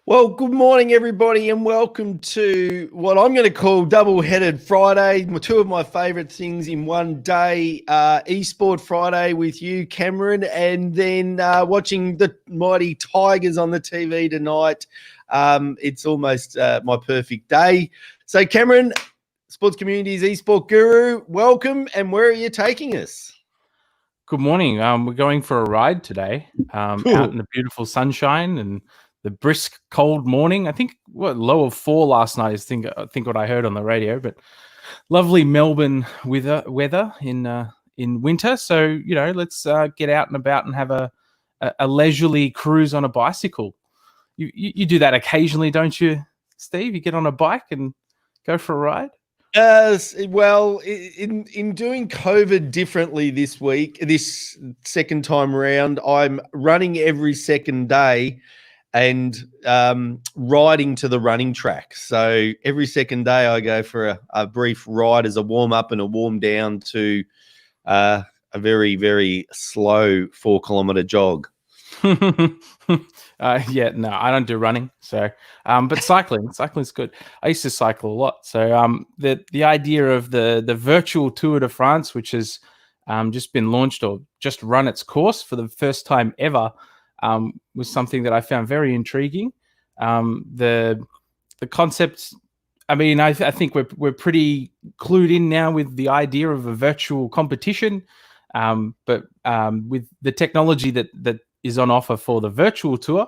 Well, good morning, everybody, and welcome to what I'm going to call Double-Headed Friday. Two of my favourite things in one day, Esports Friday with you, Cameron, and then watching the mighty Tigers on the TV tonight. It's almost my perfect day. So, Cameron, Sports Community's Esports Guru, welcome, and where are you taking us? Good morning. We're going for a ride today, out in the beautiful sunshine and the brisk cold morning. I think low of 4 last night is think what I heard on the radio, but lovely Melbourne weather in winter. So let's get out and about and have a leisurely cruise on a bicycle. You do that occasionally, don't you, Steve? You get on a bike and go for a ride. Well, in doing COVID differently this second time around, I'm running every second day and riding to the running track. So every second day I go for a brief ride as a warm up and a warm down to a very, very slow 4 kilometer jog. Yeah, no, I don't do running. So, but cycling's good. I used to cycle a lot. So, the idea of the virtual Tour de France, which has just been launched or just run its course for the first time ever, was something that I found very intriguing. The concepts. I mean, I think we're pretty clued in now with the idea of a virtual competition, but with the technology that is on offer for the virtual tour,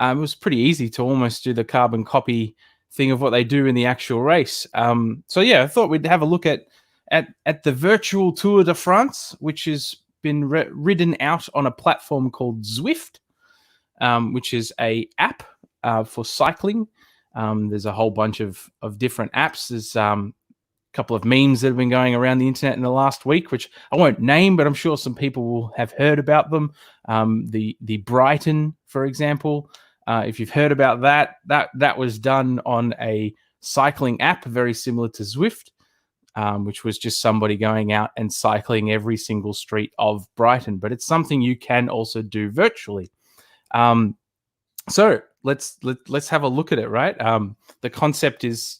it was pretty easy to almost do the carbon copy thing of what they do in the actual race. So yeah, I thought we'd have a look at the virtual Tour de France, which has been ridden out on a platform called Zwift, which is a app for cycling. There's a whole bunch of different apps. There's couple of memes that have been going around the internet in the last week, which I won't name, but I'm sure some people will have heard about them. The Brighton, for example, if you've heard about that was done on a cycling app very similar to Zwift, which was just somebody going out and cycling every single street of Brighton. But it's something you can also do virtually. So let's have a look at it, right? The concept is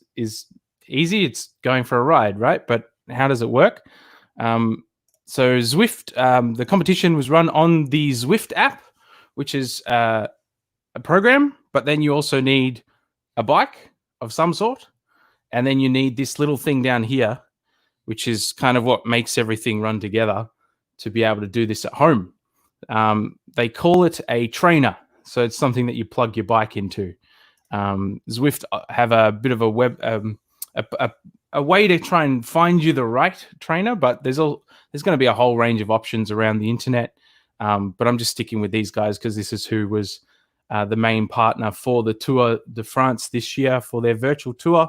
easy. It's going for a ride, right? But how does it work? So Zwift, the competition was run on the Zwift app, which is a program, but then you also need a bike of some sort, and then you need this little thing down here, which is kind of what makes everything run together to be able to do this at home. They call it a trainer, so it's something that you plug your bike into. Zwift have a bit of a web a way to try and find you the right trainer, but there's going to be a whole range of options around the internet. But I'm just sticking with these guys because this is who was the main partner for the Tour de France this year for their virtual tour.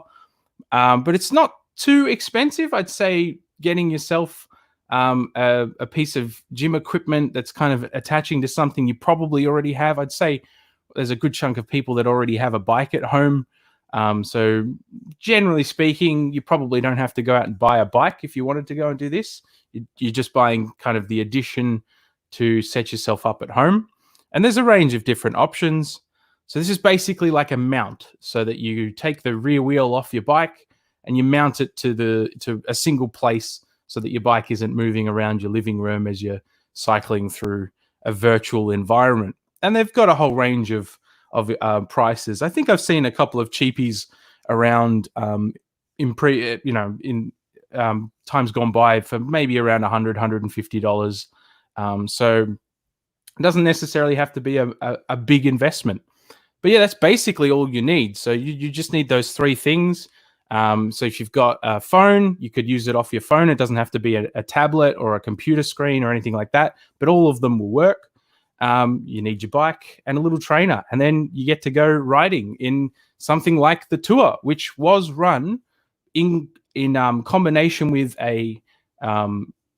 But it's not too expensive. I'd say getting yourself a piece of gym equipment that's kind of attaching to something you probably already have. I'd say there's a good chunk of people that already have a bike at home. So generally speaking, you probably don't have to go out and buy a bike if you wanted to go and do this. You're just buying kind of the addition to set yourself up at home. And there's a range of different options. So this is basically like a mount, so that you take the rear wheel off your bike and you mount it to a single place so that your bike isn't moving around your living room as you're cycling through a virtual environment. And they've got a whole range of prices. I think I've seen a couple of cheapies around in times gone by for maybe around $100, $150. So it doesn't necessarily have to be a big investment. But yeah, that's basically all you need. So you just need those 3 things. So if you've got a phone, you could use it off your phone. It doesn't have to be a tablet or a computer screen or anything like that, but all of them will work. You need your bike and a little trainer, and then you get to go riding in something like the tour, which was run in combination with a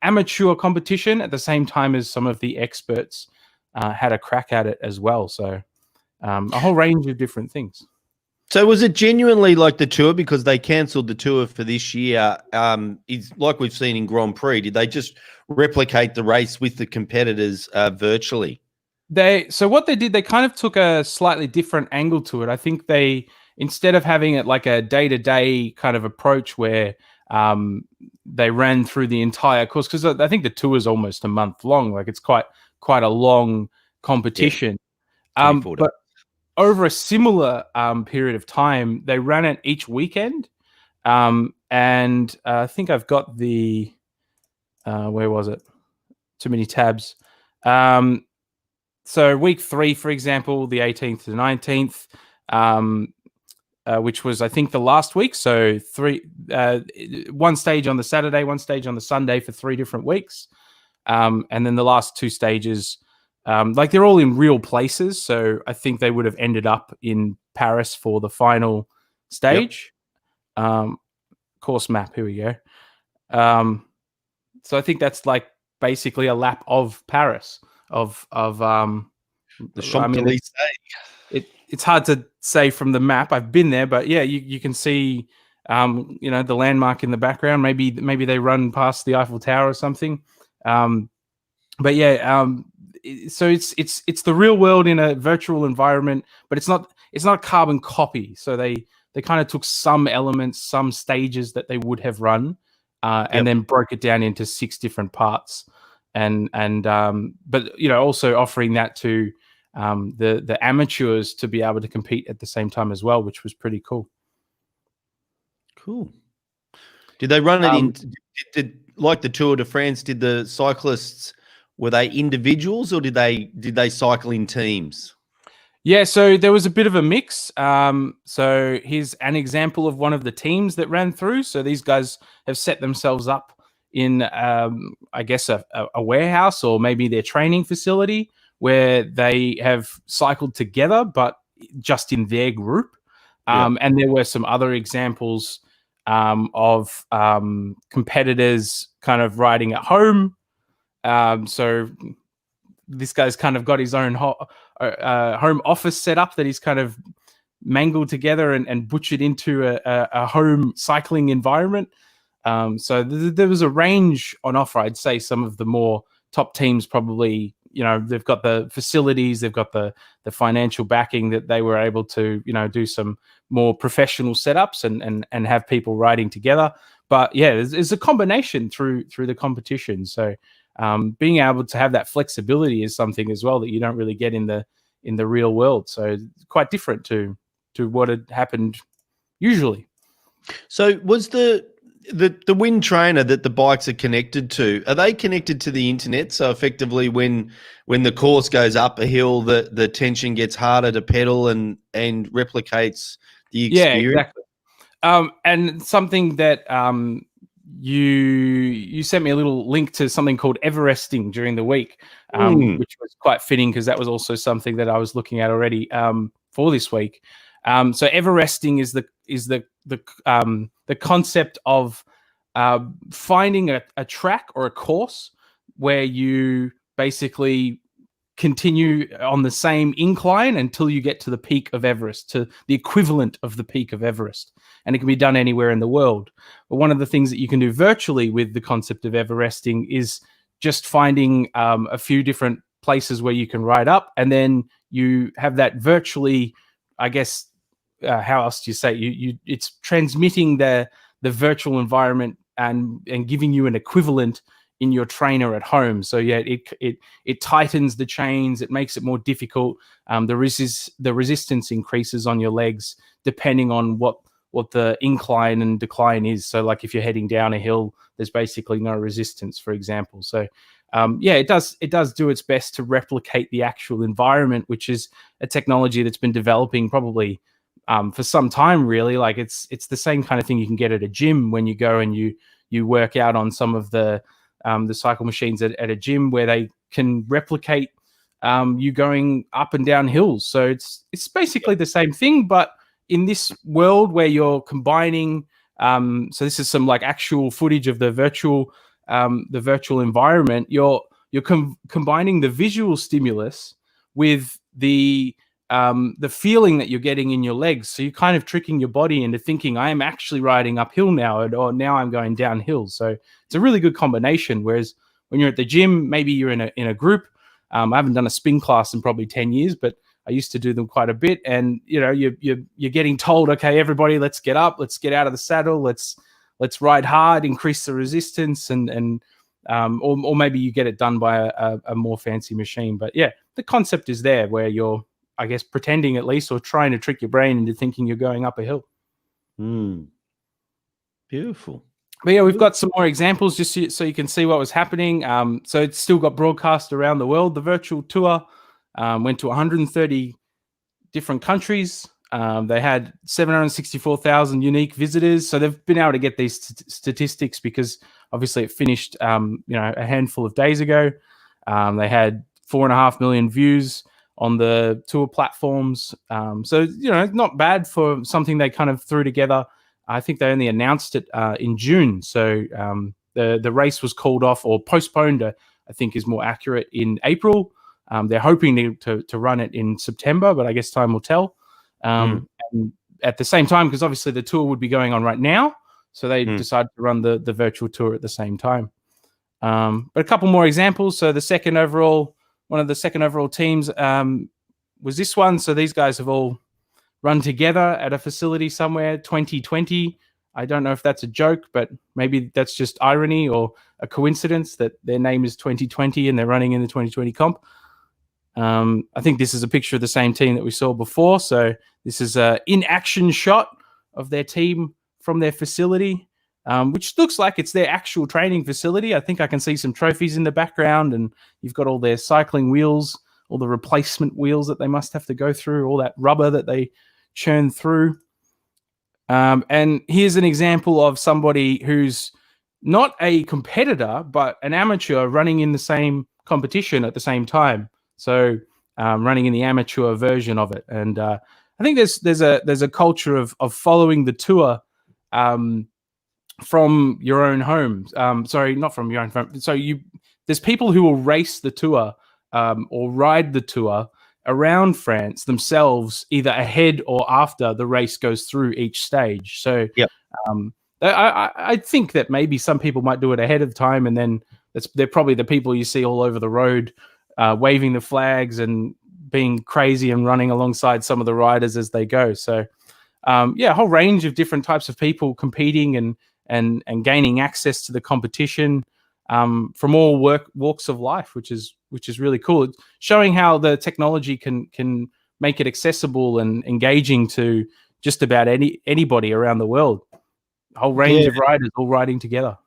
amateur competition at the same time as some of the experts had a crack at it as well. So a whole range of different things. So was it genuinely like the tour, because they cancelled the tour for this year? It's like we've seen in Grand Prix. Did they just replicate the race with the competitors virtually? So what they did, they kind of took a slightly different angle to it. I think they, instead of having it like a day-to-day kind of approach where they ran through the entire course, because I think the tour is almost a month long. Like it's quite a long competition. Yeah. 24 days. But over a similar period of time, they ran it each weekend. And I think I've got the where was it? Too many tabs. So week 3, for example, the 18th to the 19th, which was, I think, the last week. So one stage on the Saturday, one stage on the Sunday for 3 different weeks. And then the last 2 stages, like they're all in real places. So I think they would have ended up in Paris for the final stage. Yep. Course map, here we go. So I think that's like basically a lap of Paris of the Champs-Élysées. It's hard to say from the map. I've been there, but yeah, you can see the landmark in the background. Maybe they run past the Eiffel Tower or something. But yeah, so it's the real world in a virtual environment, but it's not a carbon copy. So they kind of took some elements, some stages that they would have run, and then broke it down into 6 different parts. But also offering that to the amateurs to be able to compete at the same time as well, which was pretty cool. Cool. Did they run it did like the Tour de France? Did the cyclists, were they individuals or did they cycle in teams? Yeah, so there was a bit of a mix. So here's an example of one of the teams that ran through. So these guys have set themselves up in, I guess, a warehouse or maybe their training facility where they have cycled together, but just in their group. And there were some other examples of competitors kind of riding at home. So this guy's kind of got his own home office set up that he's kind of mangled together and butchered into a home cycling environment. So there was a range on offer. I'd say some of the more top teams probably, they've got the facilities, they've got the financial backing that they were able to, do some more professional setups and have people riding together. But yeah, there's a combination through the competition. So being able to have that flexibility is something as well that you don't really get in the real world. So it's quite different to what had happened usually. So was the wind trainer that the bikes are connected to, are they connected to the internet? So effectively when the course goes up a hill, the tension gets harder to pedal and replicates the experience? Yeah, exactly. And something that you sent me a little link to something called Everesting during the week, which was quite fitting because that was also something that I was looking at already for this week. So Everesting is the concept of finding a track or a course where you basically continue on the same incline until you get to the peak of Everest, to the equivalent of the peak of Everest. And it can be done anywhere in the world. But one of the things that you can do virtually with the concept of Everesting is just finding a few different places where you can ride up, and then you have that virtually, I guess, how else do you say? It's transmitting the virtual environment and giving you an equivalent in your trainer at home. So yeah, it tightens the chains, it makes it more difficult. The resistance increases on your legs depending on what the incline and decline is. So like if you're heading down a hill, there's basically no resistance, for example. So yeah, it does do its best to replicate the actual environment, which is a technology that's been developing probably for some time, really. Like it's the same kind of thing you can get at a gym when you go and you work out on some of the cycle machines at a gym, where they can replicate you going up and down hills. So it's basically the same thing, but in this world where you're combining. So this is some like actual footage of the virtual environment. You're combining the visual stimulus with the feeling that you're getting in your legs. So you're kind of tricking your body into thinking, I am actually riding uphill now, or now I'm going downhill. So it's a really good combination. Whereas when you're at the gym, maybe you're in a group, I haven't done a spin class in probably 10 years, but I used to do them quite a bit. And you're getting told, okay, everybody, let's get up, let's get out of the saddle, let's ride hard, increase the resistance, or maybe you get it done by a more fancy machine. But yeah, the concept is there where you're, I guess, pretending at least, or trying to trick your brain into thinking you're going up a hill. Beautiful. But yeah, we've got some more examples just so you can see what was happening. So it's still got broadcast around the world. The virtual tour went to 130 different countries. They had 764,000 unique visitors. So they've been able to get these statistics because obviously it finished, a handful of days ago. They had 4.5 million views on the tour platforms. So, not bad for something they kind of threw together. I think they only announced it in June. So the race was called off or postponed, I think is more accurate, in April. They're hoping to run it in September, but I guess time will tell. And at the same time, because obviously the tour would be going on right now, so they decided to run the virtual tour at the same time. But a couple more examples. So one of the second overall teams was this one. So these guys have all run together at a facility somewhere, 2020. I don't know if that's a joke, but maybe that's just irony or a coincidence that their name is 2020 and they're running in the 2020 comp. I think this is a picture of the same team that we saw before. So this is an in-action shot of their team from their facility, which looks like it's their actual training facility. I think I can see some trophies in the background, and you've got all their cycling wheels, all the replacement wheels that they must have to go through, all that rubber that they churn through. And here's an example of somebody who's not a competitor, but an amateur running in the same competition at the same time. So running in the amateur version of it. And I think there's a culture of following the tour from your own home. Sorry, not from your own home. So there's people who will race the tour or ride the tour around France themselves, either ahead or after the race goes through each stage. So I think that maybe some people might do it ahead of time, and then they're probably the people you see all over the road waving the flags and being crazy and running alongside some of the riders as they go. So a whole range of different types of people competing and gaining access to the competition from all walks of life, which is really cool. It's showing how the technology can make it accessible and engaging to just about anybody around the world. A whole range of riders all riding together.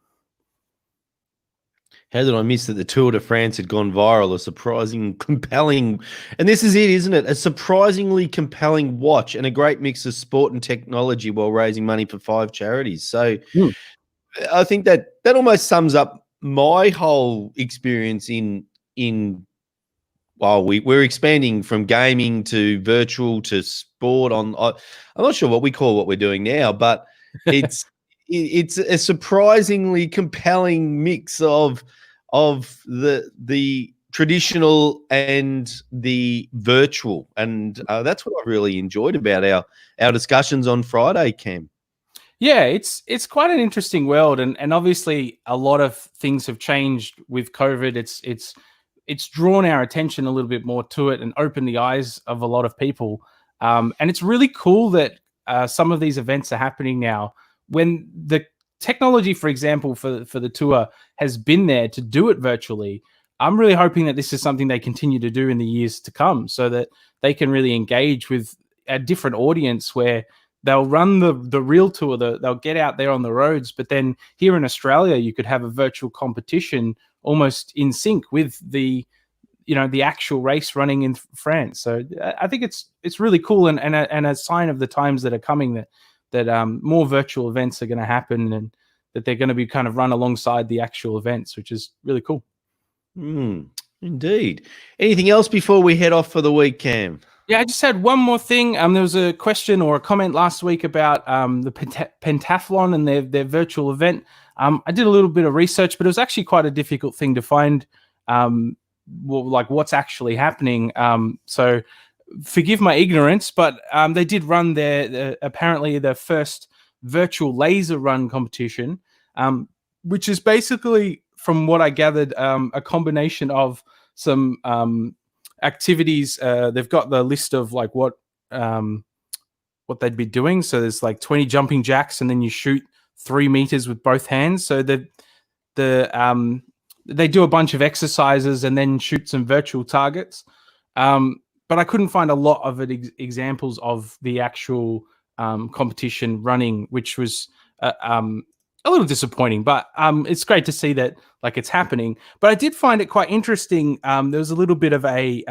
How did I miss that the Tour de France had gone viral? A surprising, compelling, and this is it, isn't it? A surprisingly compelling watch and a great mix of sport and technology while raising money for 5 charities. So I think that almost sums up my whole experience we're expanding from gaming to virtual to sport. I'm not sure what we call what we're doing now, but it's a surprisingly compelling mix of the traditional and the virtual, and that's what I really enjoyed about our discussions on Friday, Cam. Yeah, it's quite an interesting world, and obviously a lot of things have changed with COVID. It's drawn our attention a little bit more to it and opened the eyes of a lot of people. And it's really cool that some of these events are happening now when the technology, for example, for the tour has been there to do it virtually. I'm really hoping that this is something they continue to do in the years to come so that they can really engage with a different audience where they'll run the real tour, they'll get out there on the roads, but then here in Australia, you could have a virtual competition almost in sync with the actual race running in France. So I think it's really cool and a sign of the times that are coming that more virtual events are going to happen and that they're going to be kind of run alongside the actual events, which is really cool. Indeed. Anything else before we head off for the week, Cam? Yeah, I just had one more thing. There was a question or a comment last week about the pentathlon and their virtual event. I did a little bit of research, but it was actually quite a difficult thing to find, what's actually happening. So forgive my ignorance, but they did run apparently their first virtual laser run competition, which is basically, from what I gathered, a combination of some activities. They've got the list of like what they'd be doing. So there's like 20 jumping jacks, and then you shoot 3 meters with both hands. So they do a bunch of exercises and then shoot some virtual targets. But I couldn't find a lot of examples of the actual competition running, which was a little disappointing. But it's great to see that like it's happening. But I did find it quite interesting. There was a little bit of a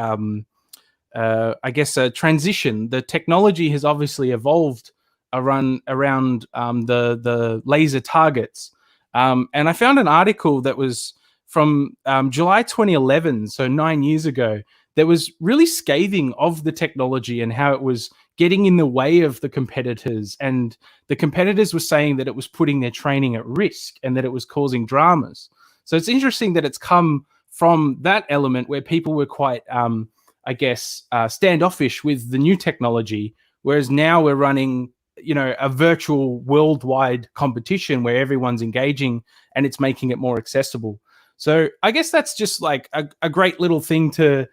I guess a transition. The technology has obviously evolved around the laser targets. And I found an article that was from July 2011, so 9 years ago, that was really scathing of the technology and how it was getting in the way of the competitors. And the competitors were saying that it was putting their training at risk and that it was causing dramas. So it's interesting that it's come from that element where people were quite, I guess, standoffish with the new technology, whereas now we're running, you know, a virtual worldwide competition where everyone's engaging and it's making it more accessible. So I guess that's just like a great little thing to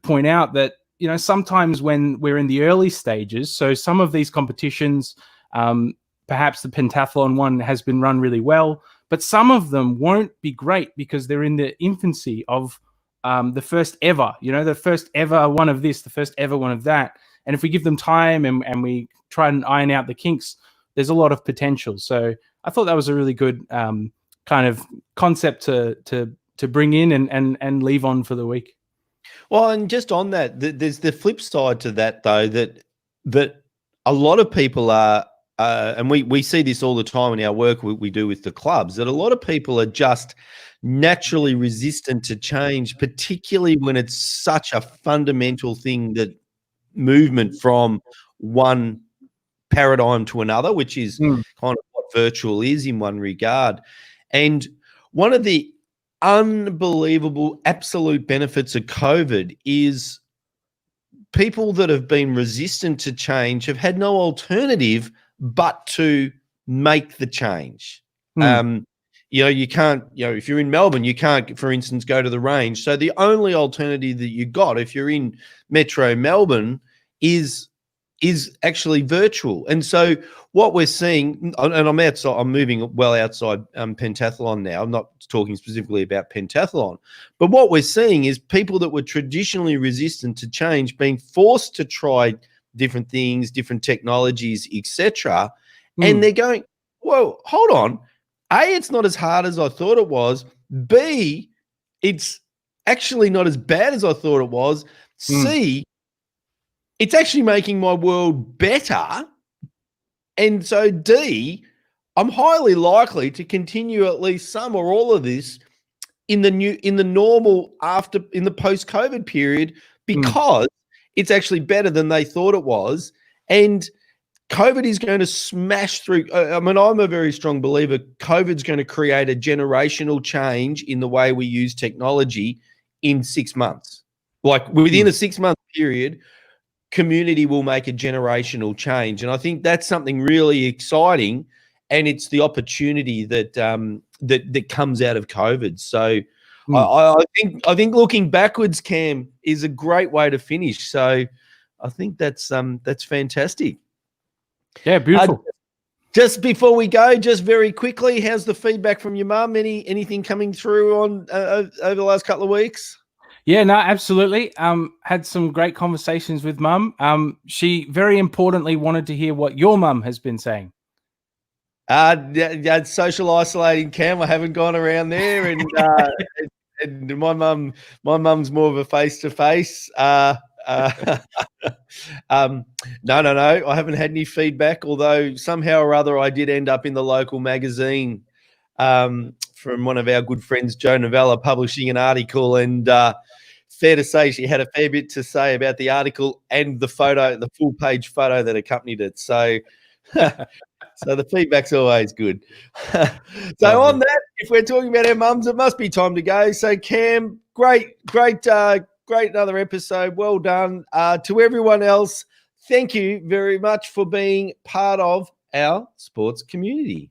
point out, that, you know, sometimes when we're in the early stages, so some of these competitions, perhaps the pentathlon one has been run really well, but some of them won't be great because they're in the infancy of the first ever, you know, the first ever one of this, the first ever one of that. And if we give them time and we try and iron out the kinks, there's a lot of potential. So I thought that was a really good kind of concept to bring in and leave on for the week. Well, and just on that, there's the flip side to that, though, that a lot of people are, and we see this all the time in our work we do with the clubs, that a lot of people are just naturally resistant to change, particularly when it's such a fundamental thing, that movement from one paradigm to another, which is kind of what virtual is in one regard. And one of the unbelievable absolute benefits of COVID is people that have been resistant to change have had no alternative but to make the change. You know, you can't, you know, if you're in Melbourne, you can't, for instance, go to the range. So the only alternative that you got if you're in Metro Melbourne is actually virtual. And so what we're seeing, and I'm moving well outside pentathlon now. I'm not talking specifically about pentathlon, but what we're seeing is people that were traditionally resistant to change being forced to try different things, different technologies, etc. And they're going, whoa, hold on. A, it's not as hard as I thought it was. B, it's actually not as bad as I thought it was. C, it's actually making my world better. And so D, I'm highly likely to continue at least some or all of this in the post-COVID period, because it's actually better than they thought it was. And COVID is going to smash through. I mean, I'm a very strong believer COVID's going to create a generational change in the way we use technology in 6 months. Like within a 6-month period, community will make a generational change. And I think that's something really exciting. And it's the opportunity that that comes out of COVID. So I think looking backwards, Cam, is a great way to finish. So I think that's fantastic. Yeah, beautiful. Just before we go, just very quickly, how's the feedback from your mum? Anything coming through on over the last couple of weeks? Yeah, no, absolutely. Had some great conversations with mum. She very importantly wanted to hear what your mum has been saying. Social isolating, Cam. I haven't gone around there, and and my mum's more of a face-to-face. No. I haven't had any feedback, although somehow or other I did end up in the local magazine from one of our good friends, Joe Novella, publishing an article, and fair to say she had a fair bit to say about the article and the photo, the full page photo that accompanied it. So so the feedback's always good. So on that, if we're talking about our mums, it must be time to go. So Cam, great another episode. Well done. To everyone else, thank you very much for being part of our sports community.